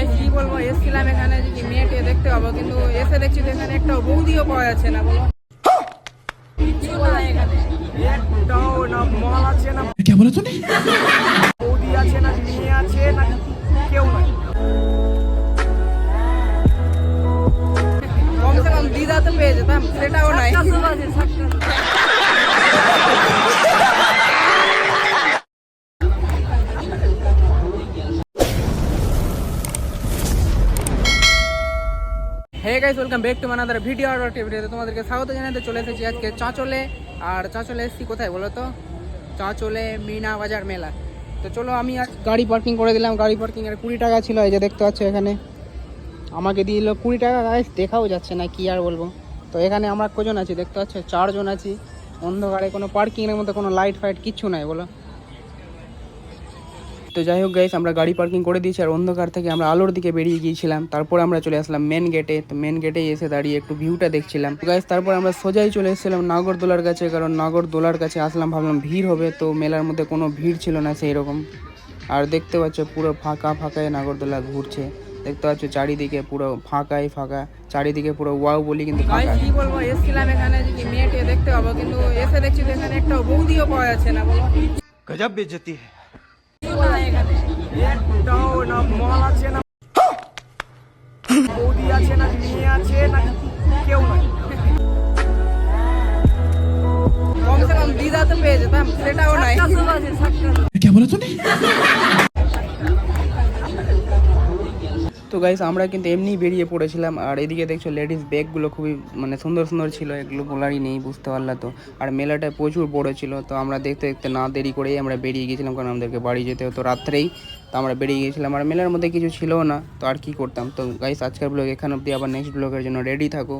ভাই কি বলবো, এসেছিলাম এখানে যে কি মেয়েকে দেখতে পাবো, কিন্তু এসে দেখছি তো এখানে একটা বৌদিও পাওয়া যাচ্ছে না। বলো কিছু না এখানে, একটাও না মল আছে না, क्या बोला तूने? বৌদি আছে না, মেয়ে আছে না, কেউ নাই। কমসে কম দিদা তো পেয়ে যেতাম, সেটাও নাই। Hey guys, welcome back to another video আর ভিডিওতে তোমাদেরকে স্বাগত জানাতে চলে এসেছি আজকে চাঁচলে। আর চাঁচলে এসেছি কোথায় বলো তো? চাঁচলে মিনা বাজার মেলা। তো চলো, আমি আজ গাড়ি পার্কিং করে দিলাম। গাড়ি পার্কিং এর 20 টাকা ছিল, এই যে দেখতে পাচ্ছ এখানে আমাকে দিয়ে দিল 20 টাকা। গাইস দেখাও যাচ্ছে না, কি আর বলবো। তো এখানে আমরা কজন আছি দেখতে পাচ্ছ, 4 জন আছি। অন্ধকারে কোনো পার্কিংয়ের মধ্যে কোনো লাইট ফাইট কিচ্ছু নাই বলো। তো যাই হোক গাইস, আমরা গাড়ি পার্কিং করে দিয়েছি আর অন্ধকার থেকে আমরা আলোর দিকে বেরিয়ে গিয়েছিলাম। তারপর আমরা চলে আসলাম মেন গেটে। তো মেন গেটেই এসে দাঁড়িয়ে একটু ভিউটা দেখছিলাম গাইস। তারপর আমরা সোজাই চলে এসেছিলাম নাগরদোলার কাছে, কারণ নাগরদোলার কাছে আসলাম, ভাবলাম ভিড় হবে, তো মেলার মধ্যে কোনো ভিড় ছিল না সেই রকম। আর দেখতে পাচ্ছ পুরো ফাঁকা ফাঁকায় নাগরদোলা ঘুরছে। দেখতে পাচ্ছ চারিদিকে পুরো ফাঁকাই ফাঁকা, চারিদিকে পুরো ওয়াও বলি কিন্তু ফাঁকা। কি বলবো, এসেছিলাম এখানে যে কি মেয়েকে দেখতে পাবো, কিন্তু এসে দেখছি তো এখানে একটা বৌদিও পাওয়া যাচ্ছে না। বলো गजब बेइज्जती है। একটাও না মল আছে না, বৌদি আছে না, মেয়ে আছে না, কেউ নাই। কমসে কম দিদা তো পেয়ে যেতাম, সেটাও নাই। क्या बोला तूने? তো গাইস, আমরা কিন্তু এমনি বেরিয়ে পড়েছিলাম। আর এদিকে দেখছো লেডিস ব্যাগগুলো খুবই মানে সুন্দর সুন্দর ছিল, এগুলো বলারই নেই, বুঝতে পারলা তো। আর মেলাটা প্রচুর বড় ছিল, তো আমরা দেখতে দেখতে না দেরি করেই আমরা বেরিয়ে গেছিলাম, কারণ আমাদেরকে বাড়ি যেতে হতো রাত্রেই। তো আমরা বেরিয়ে গেছিলাম, আর মেলার মধ্যে কিছু ছিল না, তো আর কি করতাম। তো গাইস, আজকের ব্লগ এখান অবধি, আবার নেক্সট ব্লগের জন্য রেডি থাকো।